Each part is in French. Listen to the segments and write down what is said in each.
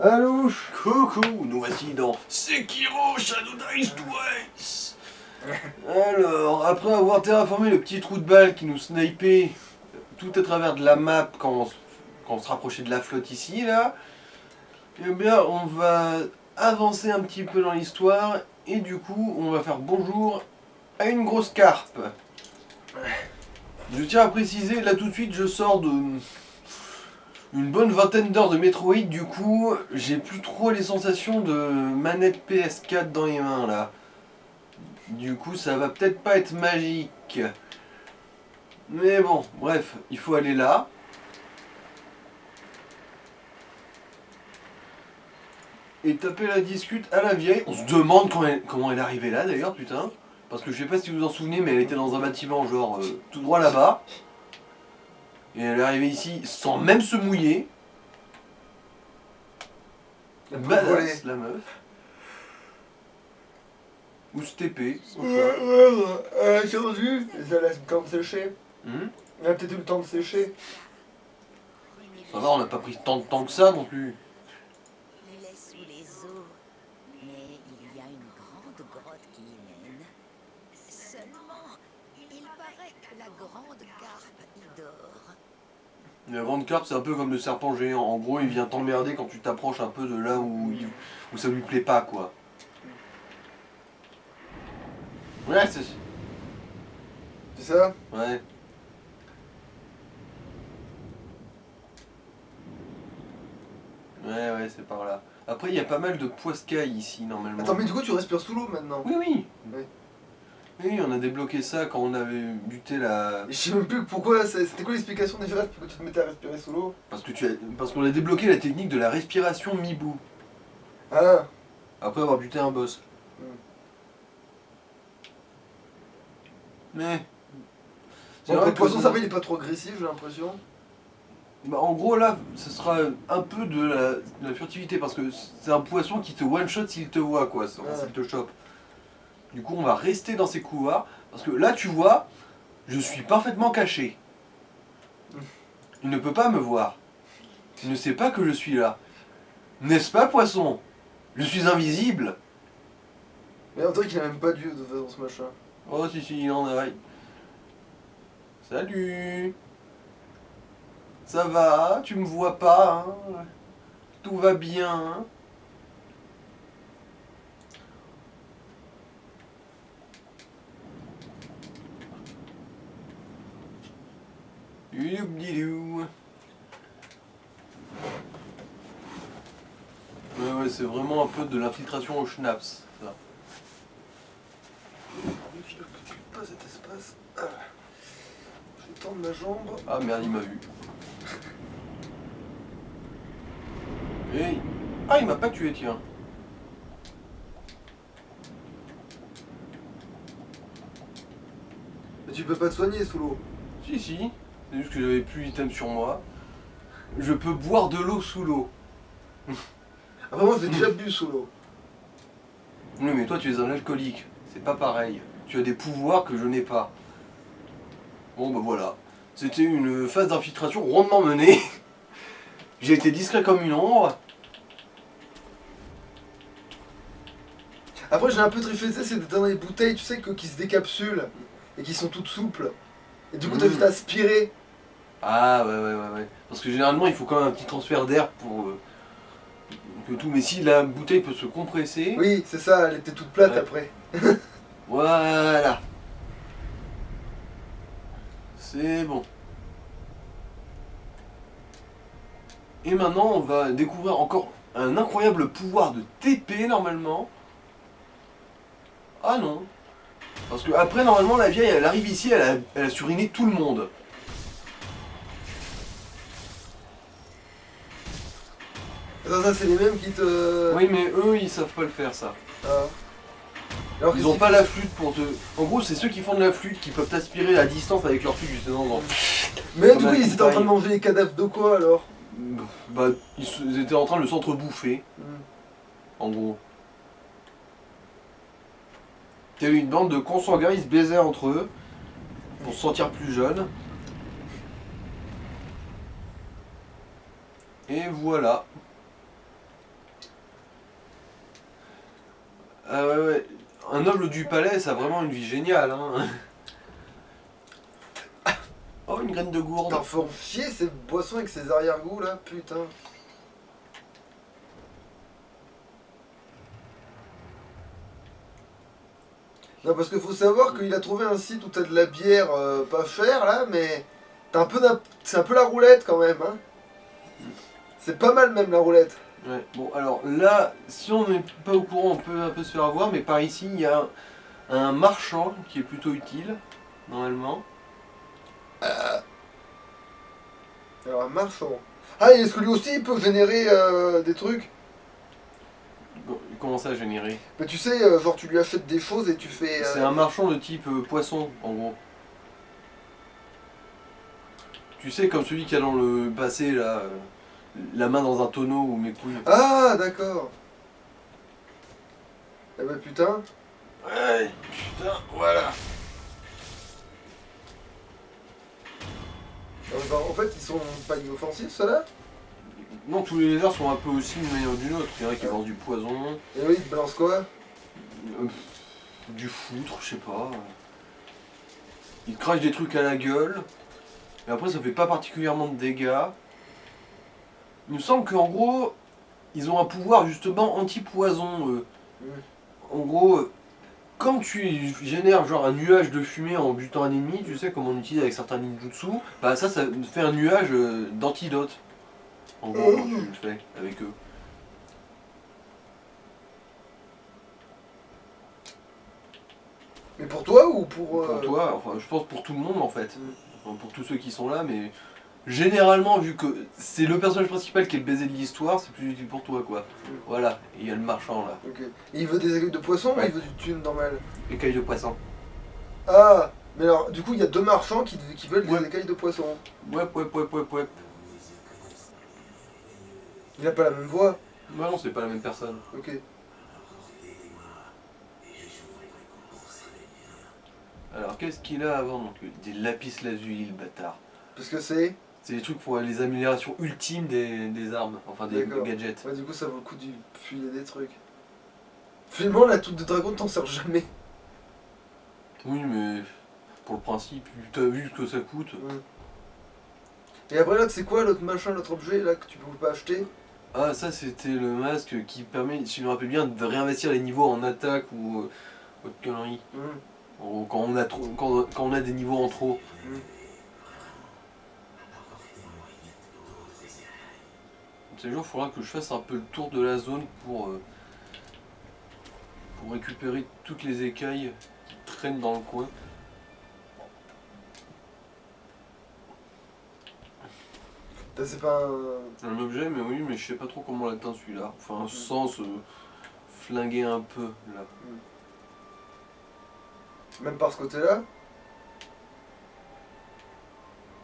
Alouche. Coucou, nous voici dans Sekiro Shadow Dice Twice. Alors, après avoir terraformé le petit trou de balle qui nous snipait tout à travers de la map quand on se rapprochait de la flotte ici, là, eh bien, on va avancer un petit peu dans l'histoire et du coup, on va faire bonjour à une grosse carpe. Je tiens à préciser, là tout de suite, je sors de une bonne vingtaine d'heures de Metroid, du coup, j'ai plus trop les sensations de manette PS4 dans les mains, là. Du coup, ça va peut-être pas être magique. Mais bon, bref, il faut aller là. Et taper la discute à la vieille. On se demande comment elle est arrivée là, d'ailleurs, putain. Parce que je sais pas si vous vous en souvenez, mais elle était dans un bâtiment, genre, tout droit là-bas. Et elle est arrivée ici sans même se mouiller. Badass, la meuf. Ou se TP. Elle a survécu, elle a le temps de sécher. Elle a peut-être eu le temps de sécher. Ça va, on n'a pas pris tant de temps que ça non plus. Il est sous les eaux, mais il y a une grande grotte qui y mène. Seulement, il paraît que la grande carpe y dort. La grande carpe, c'est un peu comme le serpent géant. En gros, il vient t'emmerder quand tu t'approches un peu de là où ça lui plaît pas, quoi. Ouais, c'est... C'est ça? Ouais. Ouais, c'est par là. Après, il y a pas mal de poiscailles ici, normalement. Attends, mais du coup, tu respires sous l'eau maintenant. Oui. Oui. Oui, on a débloqué ça quand on avait buté la... Et je sais même plus pourquoi, c'était quoi l'explication déjà pourquoi tu te mettais à respirer sous l'eau? Parce qu'on a débloqué la technique de la respiration mi-bout. Ah. Après avoir buté un boss. Mais... Bon, le poisson, ça va, il est pas trop agressif, j'ai l'impression. Bah, en gros, là, ce sera un peu de la furtivité, parce que c'est un poisson qui te one-shot s'il te voit, quoi, s'il te chope. Du coup, on va rester dans ces couloirs, parce que là, tu vois, je suis parfaitement caché. Il ne peut pas me voir. Il ne sait pas que je suis là. N'est-ce pas, poisson? Je suis invisible. Mais on dirait qu'il a même pas d'yeux dans ce machin. Oh, si, il en a. Salut. Ça va? Tu me vois pas, hein? Tout va bien, hein? Youbdilou. Ouais, c'est vraiment un peu de l'infiltration au schnapps, ça. Je ne pas cet espace. Je vais tendre ma jambe. Ah merde, il m'a vu. Hey. Ah, il m'a pas tué, tiens. Mais tu peux pas te soigner sous l'eau. Si. C'est juste que j'avais plus d'item sur moi. Je peux boire de l'eau sous l'eau. Après, moi, j'ai déjà bu sous l'eau. Oui, mais toi, tu es un alcoolique. C'est pas pareil. Tu as des pouvoirs que je n'ai pas. Bon, bah voilà. C'était une phase d'infiltration rondement menée. J'ai été discret comme une ombre. Après, j'ai un peu triffé, c'est dans les bouteilles, tu sais, qui se décapsulent et qui sont toutes souples. Et du coup, t'as vite aspirer. Ah, ouais. Parce que généralement, il faut quand même un petit transfert d'air pour que tout. Mais si la bouteille peut se compresser. Oui, c'est ça, elle était toute plate Ouais. après. Voilà. C'est bon. Et maintenant, on va découvrir encore un incroyable pouvoir de TP normalement. Ah non. Parce que après, normalement, la vieille, elle arrive ici, elle a suriné tout le monde. Attends, ça, c'est les mêmes qui te. Oui, mais eux, ils savent pas le faire, ça. Ah. Alors Ils ont pas la flûte pour te... En gros, c'est ceux qui font de la flûte qui peuvent t'aspirer à distance avec leur flûte, justement. Dans... Mais Comme du coup, la ils étaient en train de coupaille. manger les cadavres de quoi alors? Bah, ils étaient en train de le s'entrebouffer, en gros. Il y avait une bande de consanguins, ils se baisaient entre eux pour se sentir plus jeunes. Et voilà. Ah ouais, ouais. Un noble du palais, ça a vraiment une vie géniale. Hein. Oh, une graine de gourde. T'en font chier ces boissons avec ces arrière-goûts là, putain. Non, parce qu'il faut savoir qu'il a trouvé un site où t'as de la bière pas chère là, mais t'as un peu c'est un peu la roulette quand même, hein. C'est pas mal même la roulette. Ouais. Bon, alors là, si on n'est pas au courant, on peut un peu se faire avoir, mais par ici, il y a un marchand qui est plutôt utile, normalement. Alors un marchand. Ah, et est-ce que lui aussi il peut générer des trucs? Bon, comment ça, générer? Mais tu sais, genre tu lui achètes des choses et tu fais. C'est un marchand de type poisson, en gros. Tu sais, comme celui qui a dans le passé, là, la main dans un tonneau ou mes couilles. Ah, d'accord. Eh ben putain. Ouais, putain, voilà. En fait, ils sont pas inoffensifs ceux-là? Non, tous les lézards sont un peu aussi d'une manière ou d'une autre. Il y en a qui balancent du poison, Et oui, ils te balancent quoi? du foutre, je sais pas. Ils te crachent des trucs à la gueule. Mais après, ça fait pas particulièrement de dégâts. Il me semble qu'en gros, ils ont un pouvoir justement anti-poison. En gros, quand tu génères genre un nuage de fumée en butant un ennemi, tu sais comme on utilise avec certains ninjutsu, bah ça fait un nuage d'antidote. En gros, quand tu le fais avec eux. Mais pour toi ou pour. Pour toi, enfin je pense pour tout le monde en fait. Enfin, pour tous ceux qui sont là, mais généralement vu que c'est le personnage principal qui est le baiser de l'histoire, c'est plus utile pour toi quoi. Voilà, et il y a le marchand là. Ok. Et il veut des écailles de poisson ou Ouais. il veut du thune normal? Écaille de poisson. Ah, mais alors, du coup, il y a deux marchands qui veulent Ouais. des écailles de poisson. Ouais. Il a pas la même voix. Ouais non, c'est pas la même personne. Ok. Alors qu'est-ce qu'il a à vendre donc des lapis lazuli le bâtard. Parce que c'est. C'est des trucs pour les améliorations ultimes des armes, enfin des D'accord. gadgets. Ouais, du coup, ça vaut le coup de filer des trucs. Finalement, la toute de dragon, t'en sers jamais. Oui mais pour le principe, t'as vu ce que ça coûte. Et après, là, c'est quoi l'autre machin, l'autre objet là que tu peux pas acheter? Ah ça c'était le masque qui permet, si je me rappelle bien, de réinvestir les niveaux en attaque ou autre connerie. En gros, quand on a trop, quand on a des niveaux en trop. C'est jour, il faudra que je fasse un peu le tour de la zone pour récupérer toutes les écailles qui traînent dans le coin. C'est pas un. Un objet, mais oui, mais je sais pas trop comment l'atteindre celui-là. Enfin, sans se flinguer un peu là. Même par ce côté-là?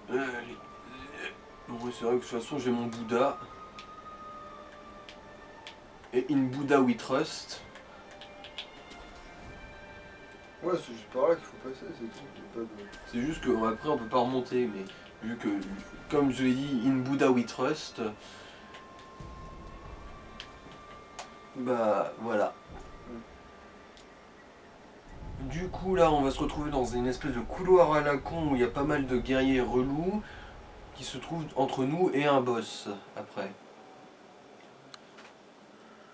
Bon, oui, c'est vrai que de toute façon j'ai mon Bouddha. Et in Buddha we trust. Ouais, c'est juste par là qu'il faut passer, c'est tout. Y a pas de. C'est juste qu'après on peut pas remonter, mais vu que, comme je l'ai dit, in Buddha we trust. Bah voilà. Du coup là on va se retrouver dans une espèce de couloir à la con où il y a pas mal de guerriers relous qui se trouvent entre nous et un boss après.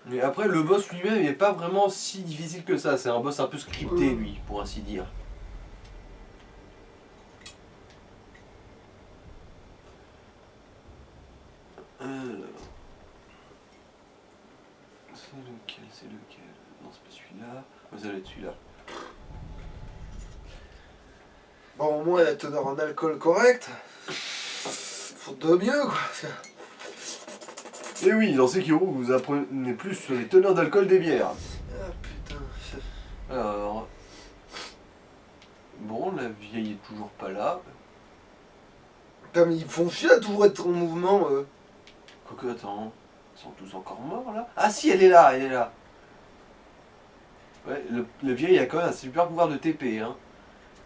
Mais après le boss lui-même il n'est pas vraiment si difficile que ça, c'est un boss un peu scripté lui, pour ainsi dire. Alors... C'est lequel? Non c'est pas celui-là, ça va être celui-là. Bon, au moins, la teneur en alcool correcte. Faut de mieux, quoi. Et oui, dans Sekiro, vous apprenez plus sur les teneurs d'alcool des bières. Ah, putain. Alors... Bon, la vieille est toujours pas là. Putain, mais ils font chier à toujours être en mouvement. Quoique, attends, ils sont tous encore morts là? Ah si, elle est là, elle est là. Ouais, le vieille a quand même un super pouvoir de TP, hein.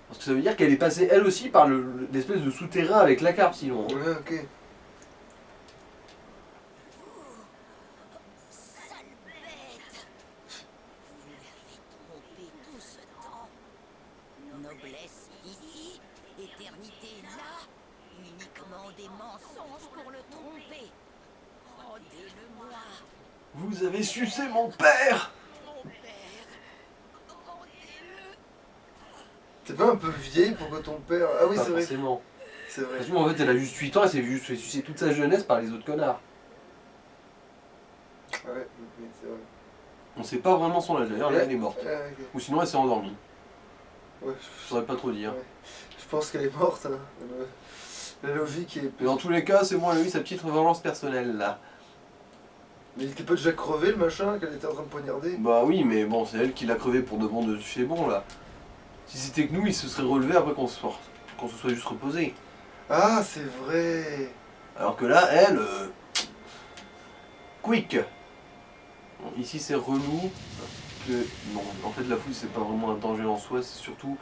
Parce que ça veut dire qu'elle est passée elle aussi par l'espèce de souterrain avec la carpe sinon. Ouais, ok. Sale bête! noblesse ici, éternité là, uniquement des mensonges pour le tromper. Rendez-le-moi, Vous avez sucé mon père! mon père. Rendez-le. T'es pas un peu vieille pour que ton père. Ah oui, Pas c'est vrai. forcément. C'est vrai. De toute façon, en fait, elle a juste 8 ans, elle s'est juste fait sucer toute sa jeunesse par les autres connards. Ouais, oui, c'est vrai. On sait pas vraiment son âge, d'ailleurs, là, elle est morte. Ok. Ou sinon, elle s'est endormie. Ouais, Je saurais pas trop dire. Ouais. Je pense qu'elle est morte. Hein. La logique est. Mais dans tous les cas, c'est bon, elle a eu sa petite vengeance personnelle, là. Mais il était pas déjà crevé le machin qu'elle était en train de poignarder. Bah oui, mais bon, c'est elle qui l'a crevé pour de bon de chez bon, là. Si c'était que nous, il se serait relevé après qu'on se soit juste reposé. Ah, c'est vrai. Alors que là, elle... Quick. Bon, ici, c'est relou. Parce que, non, en fait, la fouille, c'est pas vraiment un danger en soi, c'est surtout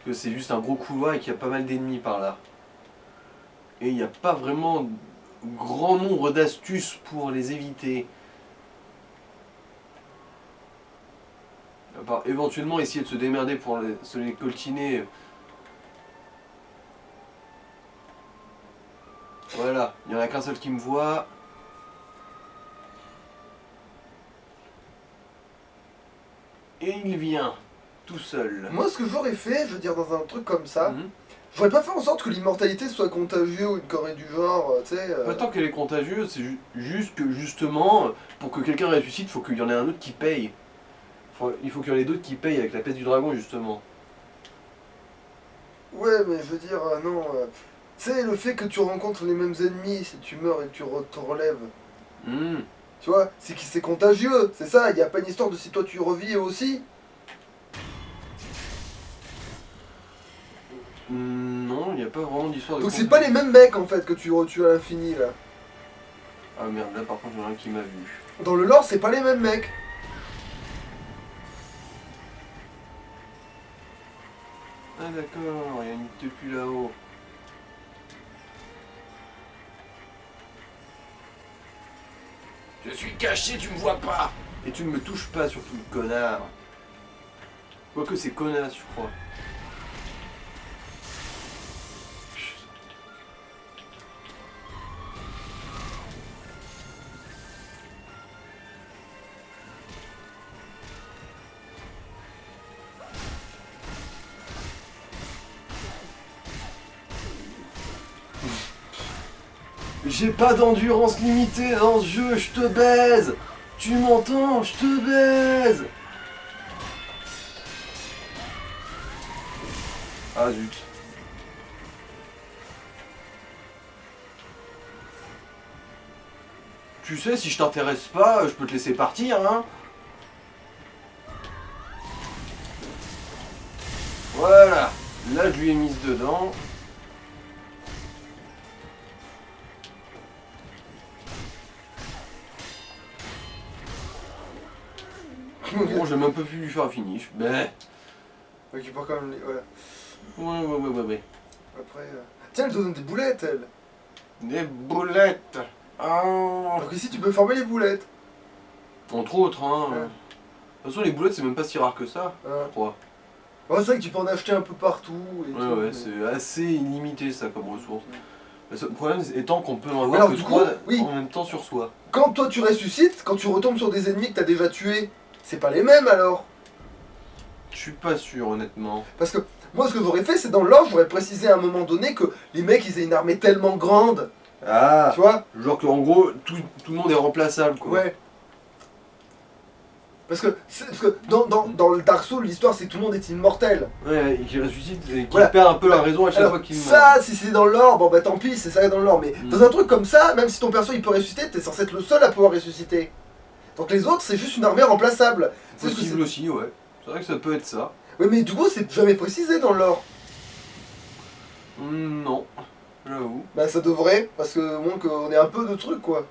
que c'est juste un gros couloir et qu'il y a pas mal d'ennemis par là. Et il n'y a pas vraiment grand nombre d'astuces pour les éviter. À part éventuellement essayer de se démerder pour se les coltiner. Voilà, il n'y en a qu'un seul qui me voit. Et il vient, tout seul. Moi, ce que j'aurais fait, je veux dire, dans un truc comme ça, Mhm. j'aurais pas fait en sorte que l'immortalité soit contagieuse ou une connerie du genre, tu sais. Pas tant qu'elle est contagieuse, c'est juste que justement, pour que quelqu'un ressuscite, il faut qu'il y en ait un autre qui paye. Il faut qu'il y en ait d'autres qui payent avec la peste du dragon, justement. Ouais, mais je veux dire, non. Tu sais, le fait que tu rencontres les mêmes ennemis si tu meurs et que tu te relèves, Hmm. tu vois, c'est que c'est contagieux, c'est ça, il n'y a pas une histoire de si toi tu revis aussi. Non, il n'y a pas vraiment d'histoire de... Donc c'est pas les mêmes mecs en fait que tu retues à l'infini là. Ah merde, là par contre, il y en a un qui m'a vu. Dans le lore, c'est pas les mêmes mecs. Ah d'accord, il y a une depuis là-haut. Je suis caché, tu me vois pas. Et tu ne me touches pas, surtout, connard. Quoique c'est connasse, je crois. J'ai pas d'endurance limitée dans ce jeu, je te baise. Tu m'entends, je te baise. Ah zut. Tu sais, si je t'intéresse pas, je peux te laisser partir, hein. Voilà. Là, je lui ai mise dedans. Bon, j'ai même pas pu lui faire un finish. Mais... Récupère quand même les. Voilà. Ouais. Après. Tiens, elle te donne des boulettes, elle. Des boulettes. Ah. Donc ici, tu peux farmer les boulettes. Entre autres, hein. Ouais. De toute façon, les boulettes, c'est même pas si rare que ça, Hein. je crois. Ouais, c'est vrai que tu peux en acheter un peu partout. Et tout, Ouais, mais- c'est assez illimité ça comme ressource. Le seul problème étant qu'on peut en avoir Alors, que du 3 coup, oui. en même temps sur soi. Quand toi tu ressuscites, quand tu retombes sur des ennemis que t'as déjà tués, c'est pas les mêmes alors. Je suis pas sûr, honnêtement. Parce que moi, ce que j'aurais fait, c'est dans l'ordre, j'aurais précisé à un moment donné que les mecs ils aient une armée tellement grande, Ah. tu vois. Genre qu'en gros, tout le monde est remplaçable, quoi. Ouais. Parce que dans le Dark Souls, l'histoire c'est que tout le monde est immortel. Ouais, et qui ressuscite et qui Voilà. perd un peu la raison à chaque Alors, fois qu'il meurt. ça, si c'est dans l'or, bon bah tant pis, c'est ça dans l'or. Mais Mm. dans un truc comme ça, même si ton perso il peut ressusciter, t'es censé être le seul à pouvoir ressusciter. Donc les autres, c'est juste une armée remplaçable. C'est ce que Possible aussi, ouais. C'est vrai que ça peut être ça. Oui, mais du coup, c'est jamais précisé dans l'or. Non, j'avoue. Bah ça devrait, parce que au moins qu'on ait un peu de trucs quoi.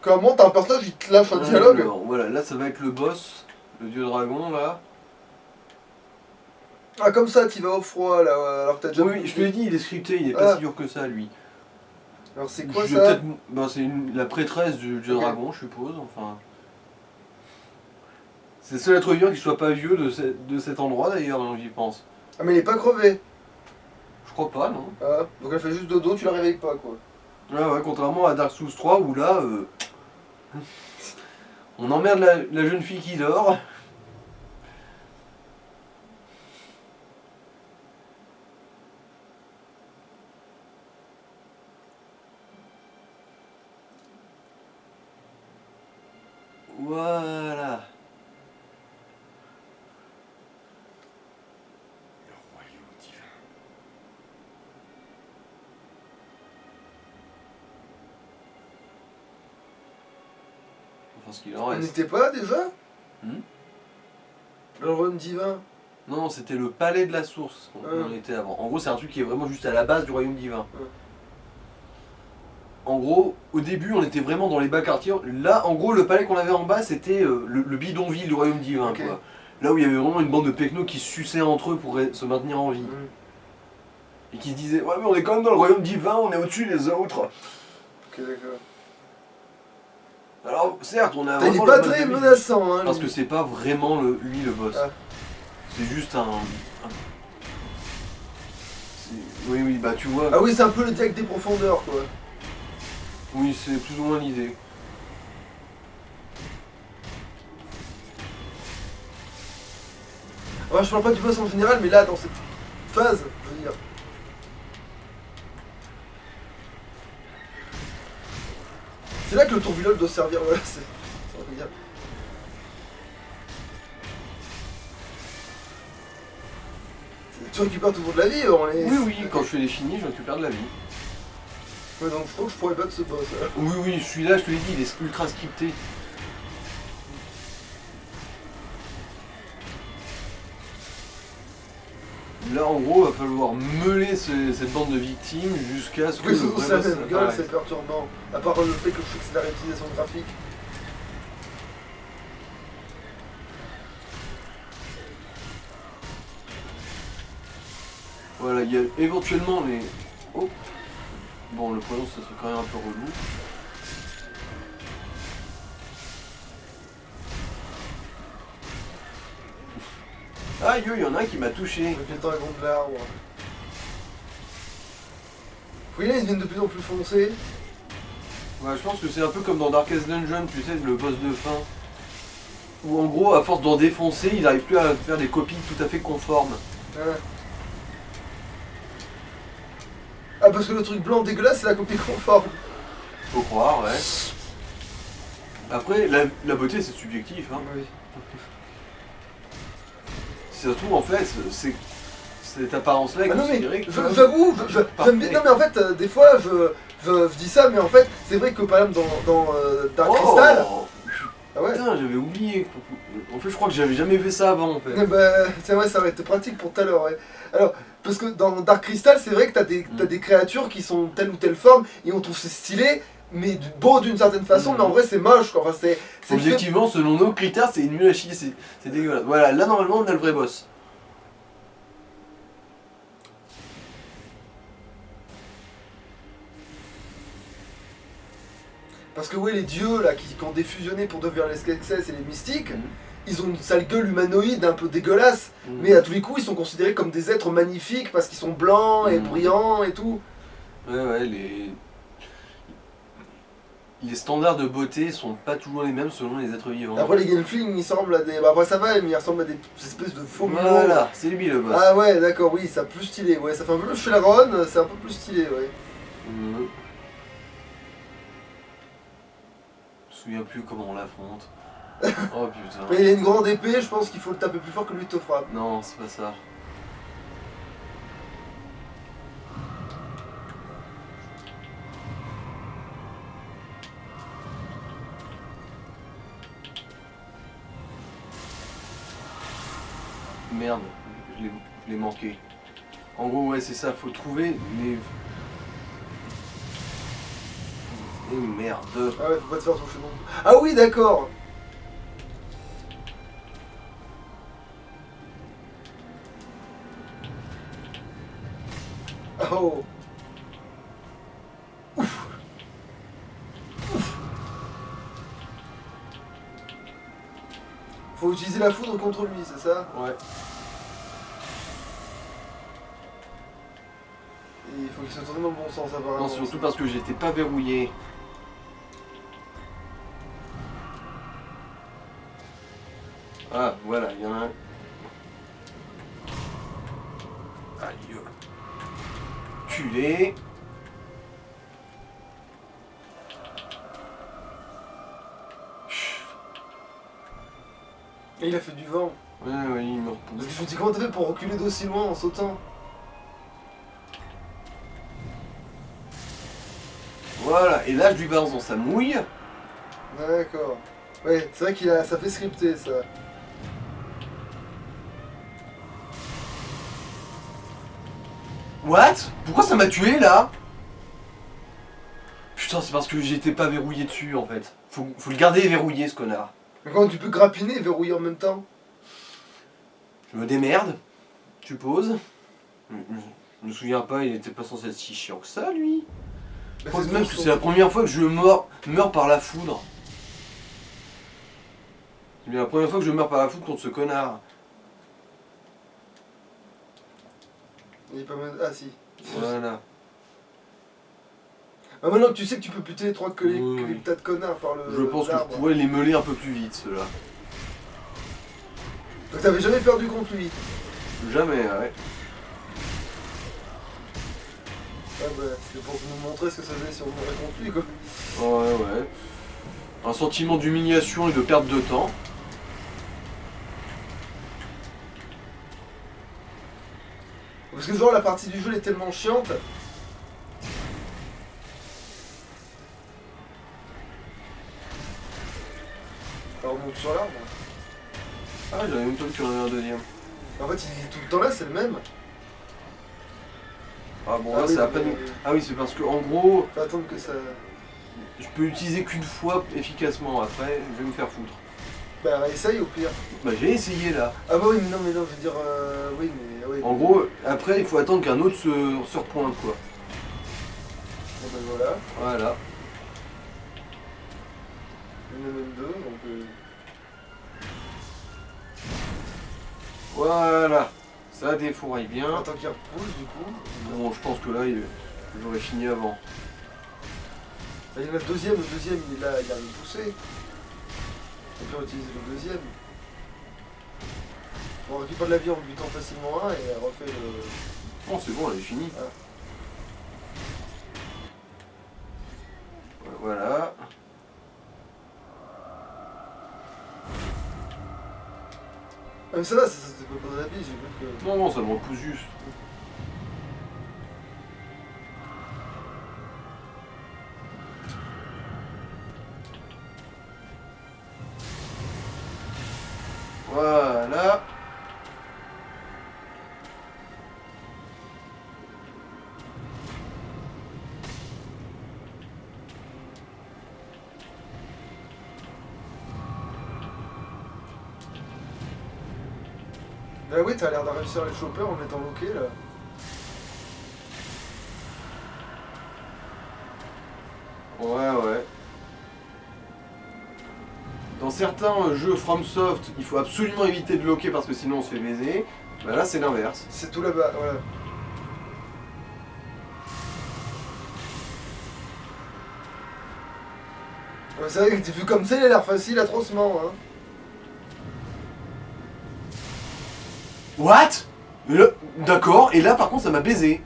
Qu'à un moment t'as un personnage, il te lâche un dialogue. Alors, voilà, là ça va être le boss, le dieu dragon, là. Ah comme ça, t'y vas au froid là, alors que t'as déjà... Oui, je te l'ai dit, il est scripté, il est pas Ah. si dur que ça, lui. Alors c'est quoi Je ça? vais peut-être- bah, c'est la prêtresse du dieu Ok. dragon, je suppose, enfin. C'est le seul être vivant qui soit pas vieux de cet endroit d'ailleurs, hein, j'y pense. Ah mais il est pas crevé. Je crois pas, non. Ah, donc elle fait juste dodo, tu la réveilles pas quoi. Ouais, contrairement à Dark Souls 3 où là, on emmerde la jeune fille qui dort. Voilà. Le royaume divin. Enfin, ce qu'il en On reste. n'était pas déjà Hmm. Dans le royaume divin. Non, c'était le palais de la source qu'on on était avant. En gros, c'est un truc qui est vraiment juste à la base du royaume divin. En gros, au début, on était vraiment dans les bas quartiers. Là, en gros, le palais qu'on avait en bas, c'était le bidonville du royaume divin. Ok. Quoi. Là où il y avait vraiment une bande de pecnos qui se suçaient entre eux pour se maintenir en vie. Et qui se disaient, ouais, mais on est quand même dans le royaume divin, on est au-dessus des autres. Ok, d'accord. Alors, certes, on a Il est vraiment pas le mode très de vie, menaçant, hein. parce lui. que c'est pas vraiment lui le boss. Ah. C'est juste Oui, oui, bah tu vois. Ah oui, c'est un peu le diacre des profondeurs quoi. Oui, c'est plus ou moins l'idée. Ouais, je parle pas du boss en général, mais là, dans cette phase, je veux dire. C'est là que le tourbillon doit servir, voilà, c'est. Ça veut dire. Tu récupères toujours de la vie, on est. Oui, oui, quand je fais les finis, je récupère de la vie. Ouais, donc je crois que je pourrais battre ce boss. Là. Oui, oui, celui-là, je te l'ai dit, il est ultra scripté. Là, en gros, il va falloir meuler cette bande de victimes jusqu'à ce que Oui, le c'est vrai la boss même gueule, apparaisse. c'est perturbant. À part le fait que je sais que c'est la réutilisation graphique. Voilà, il y a éventuellement les... Oh. Bon, le poison, ça serait quand même un peu relou. Aïe, il y en a un qui m'a touché. Je fais le temps de l'arbre. Oui, là, ils deviennent de plus en plus foncés. Ouais, je pense que c'est un peu comme dans Darkest Dungeon, tu sais, le boss de fin. Où en gros, à force d'en défoncer, il n'arrive plus à faire des copies tout à fait conformes. Ouais. Ah, parce que le truc blanc dégueulasse, c'est la copie conforme. Faut croire, ouais. Après, la beauté, c'est subjectif, hein. Oui. Si ça se trouve, en fait, c'est cette apparence-là est Ah non mais considérée comme j'avoue, j'aime bien. parfait. Non mais en fait, des fois je dis ça, mais en fait, c'est vrai que par exemple dans Dark Crystal. Ah ouais. Putain, j'avais oublié. En fait, je crois que j'avais jamais fait ça avant, en fait. Eh ben, c'est vrai, ça aurait été pratique pour tout à l'heure. Ouais. Alors, parce que dans Dark Crystal, c'est vrai que t'as des créatures qui sont telle ou telle forme et on trouve c'est stylé, mais beau d'une certaine façon, mais en vrai c'est moche quoi. Enfin, c'est Objectivement, selon nos critères, c'est nul à chier, c'est dégueulasse. Voilà, là normalement on a le vrai boss. Parce que oui, les dieux là qui ont défusionné pour devenir les Skeksis et les mystiques, ils ont une sale gueule humanoïde un peu dégueulasse, mais à tous les coups ils sont considérés comme des êtres magnifiques parce qu'ils sont blancs et brillants et tout. Ouais, les standards de beauté sont pas toujours les mêmes selon les êtres vivants. Après les Genfling ils ressemblent à des. Bah après ça va, mais ils ressemblent à des espèces de faux mulots. Voilà, c'est lui le boss. Ah ouais, d'accord, oui, ça plus stylé, ouais, ça fait un peu le Shelron, c'est un peu plus stylé, ouais. Mhm. Je me souviens plus comment on l'affronte. Oh putain. Mais il a une grande épée, je pense qu'il faut le taper plus fort que lui te frappe. Non, c'est pas ça. Merde, je l'ai manqué. En gros, ouais, c'est ça, faut trouver les... Et merde. Ah ouais, faut pas te faire toucher non plus. Ah oui, d'accord. Oh. Ouf. Ouf. Faut utiliser la foudre contre lui, c'est ça? Ouais. faut qu'il se tourne dans le bon sens apparemment. Non, surtout parce que j'étais pas verrouillé. Ah, voilà, il y en a un. Allez, culé. Et il a fait du vent. Ouais, il me Parce repousse. que je me dis comment t'as fait pour reculer d'aussi loin en sautant? Voilà, et là je lui balance dans sa mouille. D'accord. Ouais, c'est vrai qu'il a. Ça fait scripter ça. What? Pourquoi ça m'a tué là? Putain, c'est parce que j'étais pas verrouillé dessus en fait. Faut le garder verrouillé ce connard. Mais comment tu peux grappiner et verrouiller en même temps? Je me démerde, tu poses. Je me souviens pas, il était pas censé être si chiant que ça lui. Je crois même que c'est la première fois que je meurs par la foudre. C'est la première fois que je meurs par la foudre contre ce connard. Il est pas mal. Ah si. Voilà. Ah, maintenant que tu sais que tu peux buter les trois que les, Oui. que les tas de connards par le. Je pense que je l'arbre. pourrais les meuler un peu plus vite ceux-là. Donc t'avais jamais perdu contre lui? Jamais, ouais. Ah bah, c'est pour nous montrer ce que ça faisait si on mourait contre lui quoi. Ouais. Un sentiment d'humiliation et de perte de temps. Parce que genre la partie du jeu elle est tellement chiante. Alors on monte sur l'arbre. Ah, j'avais même pas vu qu'il y en avait un deuxième. En fait il est tout le temps là, c'est le même. Ah bon, Ah là oui, ça a mais- pas... Ah oui, c'est parce que en gros, Faut attendre que ça. je peux utiliser qu'une fois efficacement. Après, je vais me faire foutre. Bah essaye au pire. Bah j'ai essayé là. Ah bah oui mais non, je veux dire oui mais oui. En gros, après il faut attendre qu'un autre se repointe quoi. Bon bah voilà. Voilà. Il y en a même deux donc. Voilà. Ça défouraille bien. Attends qu'il repousse du coup. Bon, je pense que là, j'aurais fini avant. Ah, il y en a le deuxième il a une poussée. On peut utiliser le deuxième. On récupère de la vie en butant facilement un et elle refait le. Oh, c'est bon, elle est finie. Ah. Voilà. Ah mais ça va, ça te peut pas de la vie, j'ai vu que. Non, ça me repousse juste. Voilà. Bah oui, t'as l'air de réussir à les choper en étant bloqué là. Ouais. Dans certains jeux FromSoft, il faut absolument éviter de loquer parce que sinon on se fait baiser. Bah là, c'est l'inverse. C'est tout là-bas, voilà. Ouais, c'est vrai que vu comme ça, il a l'air facile atrocement, hein. What? D'accord, et là par contre ça m'a baisé.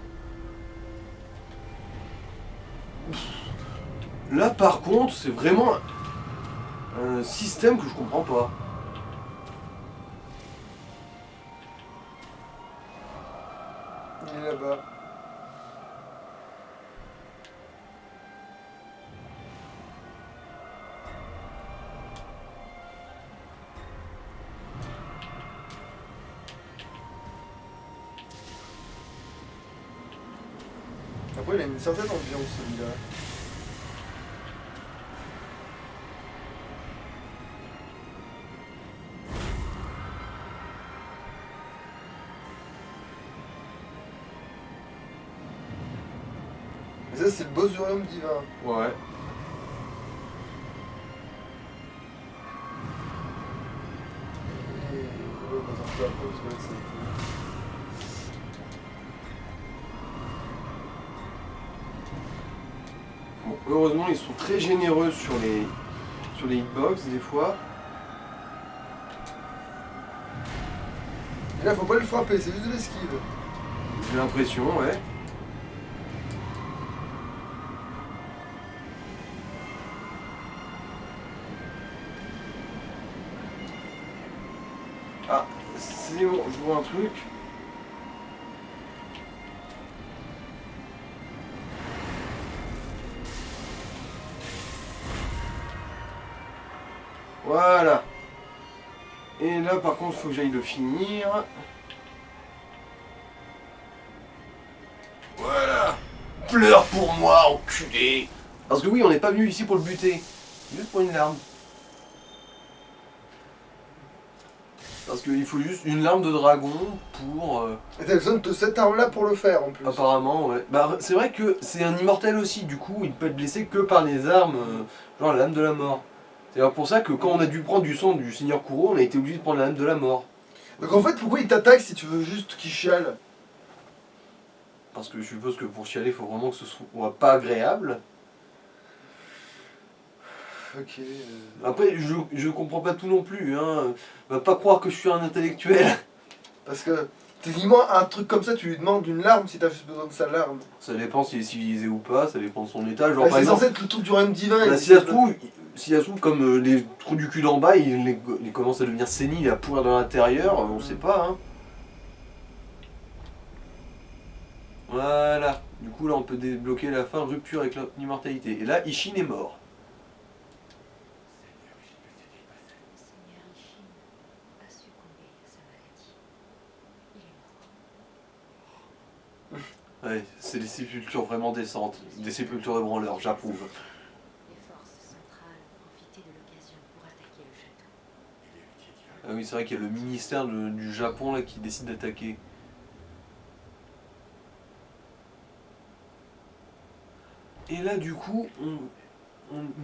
Là par contre c'est vraiment un système que je comprends pas. Il est là-bas. Après, il a une certaine ambiance celui-là. Et ça, c'est le boss du royaume divin. Ouais. Et ouais, on va s'en faire un peu parce que là, c'est. Heureusement, ils sont très généreux sur les hitbox des fois. Et là, faut pas le frapper, c'est juste de l'esquive. J'ai l'impression, ouais. Ah, c'est bon, je vois un truc. Voilà. Et là, par contre, faut que j'aille le finir. Voilà. Pleure pour moi, enculé. Parce que oui, on n'est pas venu ici pour le buter. Juste pour une larme. Parce qu'il faut juste une larme de dragon pour... Et t'as besoin de cette arme là pour le faire en plus. Apparemment, ouais. Bah, c'est vrai que c'est un immortel aussi, du coup, il peut être blessé que par les armes, genre la lame de la mort. C'est pour ça que quand on a dû prendre du sang du Seigneur Kuro, on a été obligé de prendre la lame de la mort. Donc en fait, pourquoi il t'attaque si tu veux juste qu'il chiale? Parce que je suppose que pour chialer, il faut vraiment que ce soit pas agréable. Ok. Après, je comprends pas tout non plus, hein. Va pas croire que je suis un intellectuel. Parce que techniquement, un truc comme ça, tu lui demandes une larme si t'as juste besoin de sa larme. Ça dépend s'il est civilisé ou pas, ça dépend de son état. Genre, Bah, par c'est exemple, censé être le truc du royaume divin. bah, si ça se trouve, comme les trous du cul d'en bas, il commence à devenir sénile, à pourrir dans l'intérieur, on sait pas, hein. Voilà. Du coup, là, on peut débloquer la fin, rupture avec l'immortalité. Et là, Ishin est mort. Seigneur Ishin a succombé à sa maladie. Il est mort. Ouais, c'est des sépultures vraiment décentes. Des sépultures de branleurs, j'approuve. Les forces centrales ont profité de l'occasion pour attaquer le château. Ah oui, c'est vrai qu'il y a le ministère du Japon là qui décide d'attaquer. Et là, du coup, il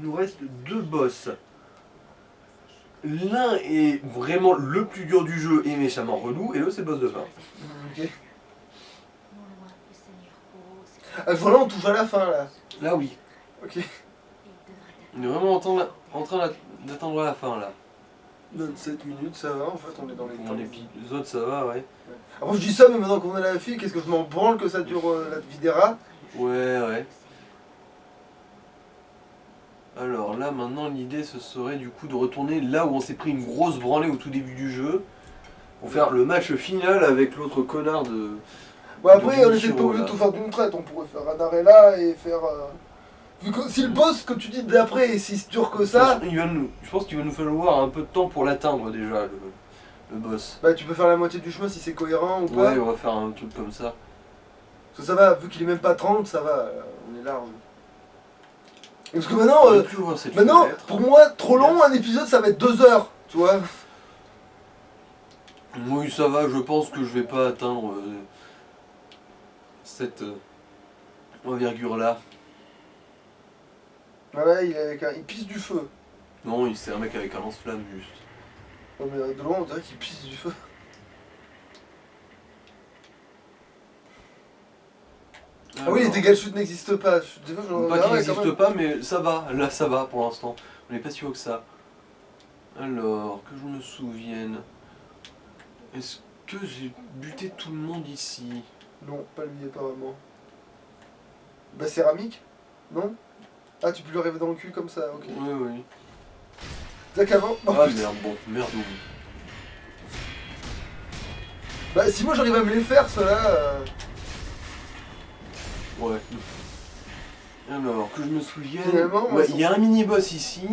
nous reste deux boss. L'un est vraiment le plus dur du jeu et méchamment relou, et l'autre c'est le boss de fin. Ok. Non loin, le Seigneur Kuro s'est Ah, voilà, on touche à la fin là. Là, oui. Ok. et il On devrait est vraiment en train d'attendre la fin là. 27 minutes, ça va, en fait, on est dans les Pour temps. mon épisode, ça va, ouais. Alors, je dis ça, mais maintenant qu'on a la fille, qu'est-ce que je m'en branle que ça dure la vie des rats? Ouais, ouais. Alors là, maintenant, l'idée ce serait du coup de retourner là où on s'est pris une grosse branlée au tout début du jeu. Pour faire le match final avec l'autre connard de... Bon, après, on de était pas Shiro, obligé de là. tout faire d'une traite, on pourrait faire un arrêt là et faire. Vu que si le boss que tu dis d'après est si dur que ça, Je pense qu'il va nous falloir un peu de temps pour l'atteindre déjà, le boss. bah tu peux faire la moitié du chemin si c'est cohérent ou pas. Ouais, on va faire un truc comme ça. Parce que ça va, vu qu'il est même pas 30, ça va, on est large. Et parce que maintenant, On va plus ouvrir cette maintenant, fenêtre. pour moi, trop long, un épisode ça va être 2 heures, tu vois. Oui, ça va, je pense que je vais pas atteindre cette envergure-là. Voilà, il pisse du feu. Non, c'est un mec avec un lance-flamme juste. Non, mais de loin, on dirait qu'il pisse du feu. Ah oui, les dégâts de chute n'existent pas. Des fois, j'en Pas ai qu'il quand n'existe même. pas, mais ça va, là ça va pour l'instant. On n'est pas si haut que ça. Alors, que je me souvienne. Est-ce que j'ai buté tout le monde ici? Non, pas lui apparemment. Bah céramique? Non? Ah, tu peux lui arriver dans le cul comme ça, ok. Oui, oui. Zach avant? Oh, Ah putain. merde, bon, merde. Bah si moi j'arrive à me les faire, ceux-là... Ouais. Alors, que je me souvienne. Finalement, Ouais, il y a un mini-boss ici.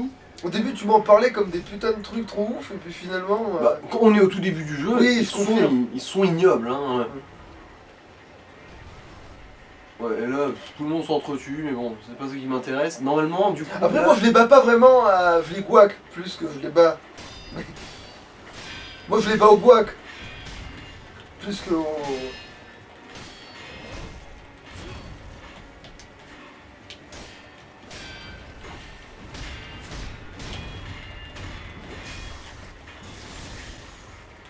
Au début tu m'en parlais comme des putains de trucs trop ouf, et puis finalement... Bah, quand on est au tout début du jeu, Oui, je confirme. ils sont ignobles. Hein. Ouais, et là, tout le monde s'entretue, mais bon, c'est pas ce qui m'intéresse. Normalement, du coup. Après là- moi je les bats pas vraiment, je les guac plus que je les bats. Moi je les bats au guac. Plus que au...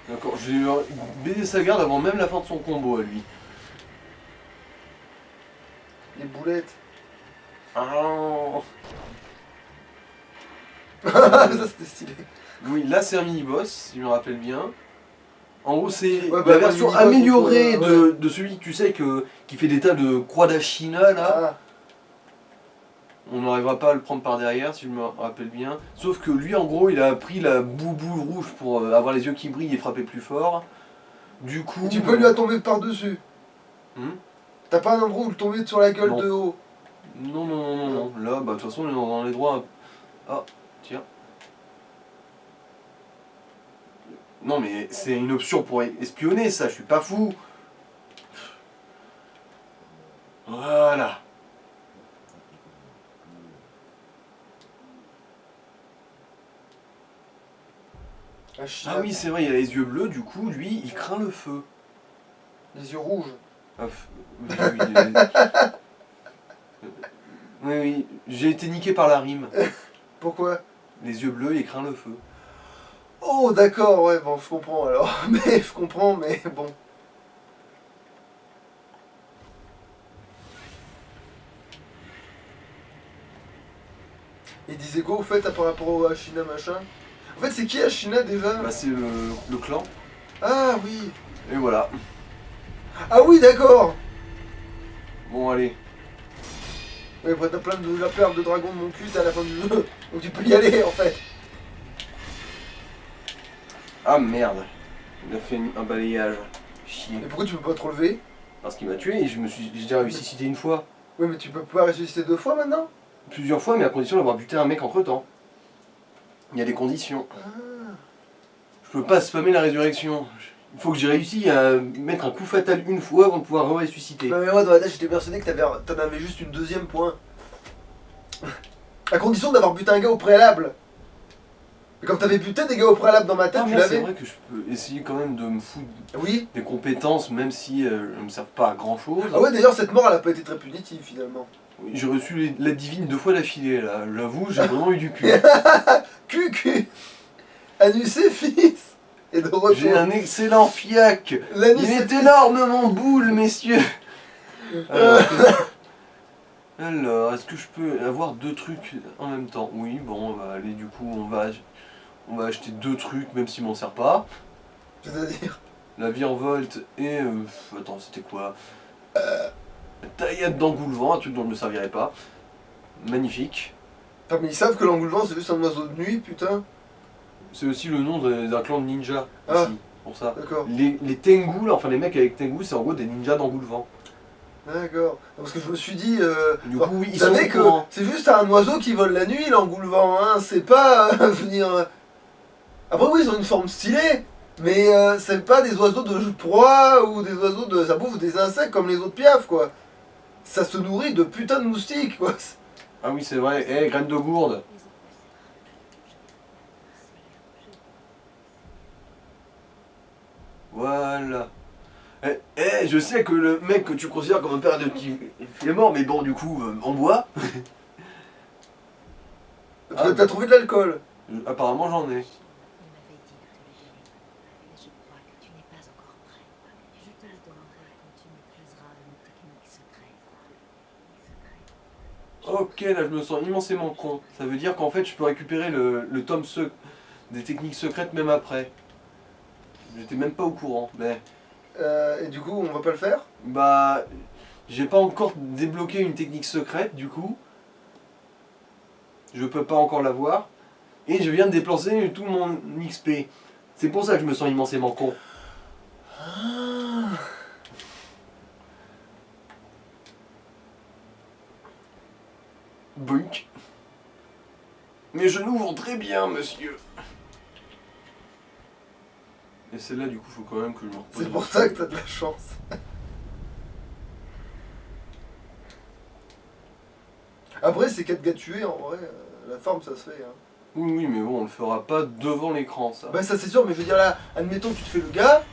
D'accord, j'ai baisé sa garde avant même la fin de son combo à lui. les boulettes. Ah. Ça c'était stylé. Oui, là c'est un mini-boss, si je me rappelle bien. En gros, c'est Ouais, bah, la version mini-boss, améliorée ouais. de celui, tu sais, qui fait des tas de croix d'Achina, là. Ah, On n'arrivera pas à le prendre par derrière, si je me rappelle bien. Sauf que lui, en gros, il a pris la boule rouge pour avoir les yeux qui brillent et frapper plus fort. Du coup... et tu peux lui tomber par-dessus. Hmm. T'as pas un endroit où le tomber sur la gueule Non. de haut. Non. Là, bah, de toute façon, on est dans les droits... Ah, tiens. Non, mais c'est une option pour espionner, ça, je suis pas fou. Voilà. Ah oui, c'est vrai, il a les yeux bleus, du coup, lui, il craint le feu. Les yeux rouges. Ah, oui, j'ai été niqué par la rime. Pourquoi? Les yeux bleus, il craint le feu. Oh d'accord, ouais, bon, je comprends alors. Mais je comprends, mais bon. Il disait quoi au fait par rapport au Ashina machin? En fait, c'est qui Ashina déjà? Bah, c'est le clan. Ah oui. Et voilà. Ah oui, d'accord. Bon, allez. Oui, après t'as plein de la perle de dragon de mon cul, t'es à la fin du jeu. Donc tu peux y aller en fait. Ah merde. Il a fait un balayage. Chier. Et pourquoi tu peux pas te relever? Parce qu'il m'a tué et j'ai déjà ressuscité une fois. Oui, mais tu peux pas ressusciter 2 fois maintenant? Plusieurs fois, mais à condition d'avoir buté un mec entre temps. Il y a des conditions. Ah. Je peux pas spammer la résurrection. Il faut que j'ai réussi à mettre un coup fatal une fois avant de pouvoir ressusciter. Non mais moi dans la tête j'étais persuadé que t'en avais juste une deuxième point. À condition d'avoir buté un gars au préalable. Mais comme t'avais buté des gars au préalable dans ma tête, Ah, tu moi, c'est l'avais. vrai que je peux essayer quand même de me foutre Oui. des compétences, même si elles ne me servent pas à grand chose. Ah ouais, d'ailleurs cette mort elle a pas été très punitive finalement. J'ai reçu la divine 2 fois d'affilée là, j'avoue, j'ai vraiment eu du cul. Cucu. Anus et fils. Et de retour. J'ai un excellent fiac. L'anus Il et est fils. énorme mon boule, messieurs. Alors, est-ce que je peux avoir 2 trucs en même temps? Oui, bon, on va aller du coup, on va acheter 2 trucs, même s'ils m'en servent pas. C'est-à-dire. La virevolte et... attends, c'était quoi? La taillade d'engoulevent, un truc dont je ne me servirais pas. Magnifique. Ah mais ils savent que l'engoulevent c'est juste un oiseau de nuit, putain. C'est aussi le nom d'un clan de ninja, Ah. ici, pour ça. D'accord. Les Tengu, là, enfin les mecs avec Tengu, c'est en gros des ninjas d'engoulevent. D'accord. Non, parce que je me suis dit... Du enfin, coup, oui, vous ils sont savez au que courant. c'est juste un oiseau qui vole la nuit, l'engoulevent, hein. C'est pas... je veux dire... Après oui, ils ont une forme stylée. Mais c'est pas des oiseaux de proie ou des oiseaux de... Ça bouffe des insectes comme les autres piafs, quoi. Ça se nourrit de putain de moustiques, quoi. Ah oui, c'est vrai. Eh, graine de gourde. Voilà. Je sais que le mec que tu considères comme un père adoptif, il est mort, mais bon, du coup, on boit. T'as trouvé de l'alcool. Apparemment, j'en ai. Il m'avait dit de te le donner, mais je crois que tu n'es pas encore prêt. Je te le donnerai quand tu maîtriseras une technique secrète. Ok, là, je me sens immensément con. Ça veut dire qu'en fait, je peux récupérer le tome des techniques secrètes même après. J'étais même pas au courant, mais... Et du coup, on va pas le faire? Bah... J'ai pas encore débloqué une technique secrète, du coup. Je peux pas encore l'avoir. Et je viens de déplacer tout mon XP. C'est pour ça que je me sens immensément con. Boink. Mes genoux vont très bien, monsieur. Et celle-là, du coup, faut quand même que je me repose. C'est pour ça que t'as de la chance. Après, c'est 4 gars tués, en vrai, la forme ça se fait. Hein. Oui, mais bon, on le fera pas devant l'écran, ça. Bah ça c'est sûr, mais je veux dire là, admettons que tu te fais le gars,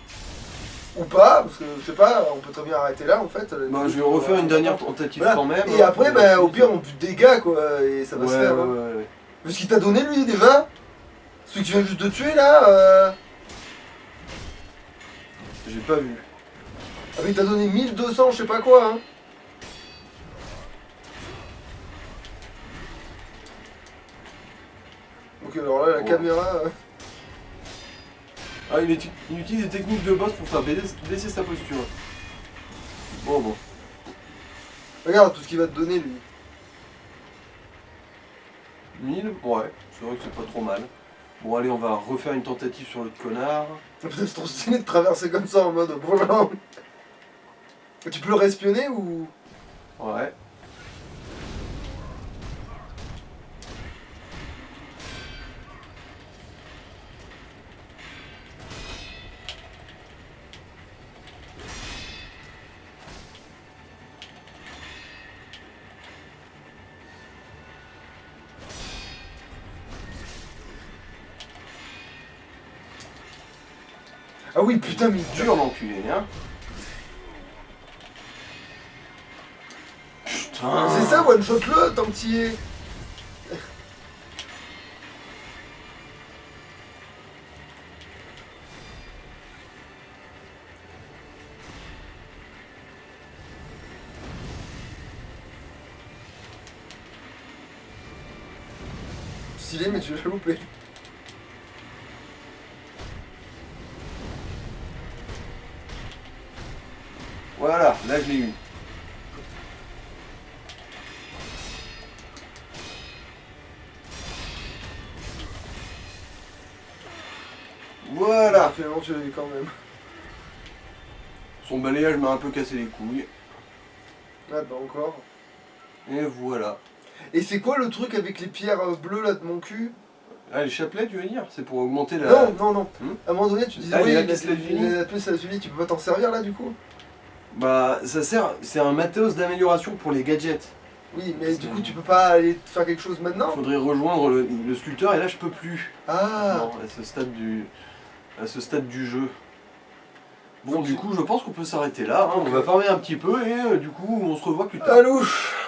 ou pas, parce que je sais pas, on peut très bien arrêter là en fait. Bah, je vais refaire une dernière tentative Voilà. quand même. Et après, bah, au pire, on bute des gars quoi, et ça va se faire. Hein. Ouais. Vu ce qu'il t'a donné lui déjà, celui que tu viens juste de tuer là, J'ai pas vu. ah mais il t'a donné 1200 je sais pas quoi hein. Ok alors Ouais, la caméra. Ah, il utilise des techniques de boss pour faire baisser sa posture. Bon. Regarde tout ce qu'il va te donner lui. 1000, ouais, c'est vrai que c'est pas trop mal. Bon, allez, on va refaire une tentative sur l'autre connard. C'est trop stylé de traverser comme ça en mode bonjour. Tu peux le respionner ou. Ouais. Ah oui, putain, mais Dur l'enculé, hein. Putain. c'est ça, one shot le tant que t'y es. Stylé, mais tu l'as loupé. Voilà, là je l'ai eu. Voilà. Finalement, tu l'as eu quand même. Son balayage m'a un peu cassé les couilles. Ah bah encore. Et voilà. Et c'est quoi le truc avec les pierres bleues là de mon cul? Ah, les chapelets, tu veux dire? C'est pour augmenter la... Non. À un moment donné, tu disais, Ah, oui, les la lapis lazuli. lapis lazuli, tu peux pas t'en servir là du coup? Bah, ça sert... C'est un matos d'amélioration pour les gadgets. Oui, mais du coup, tu peux pas aller faire quelque chose maintenant? Faudrait rejoindre le sculpteur et là je peux plus. Ah. Non, à ce stade du jeu. Bon, du coup, je pense qu'on peut s'arrêter là. Hein. On va farmer un petit peu et du coup, on se revoit plus tard. Alouche.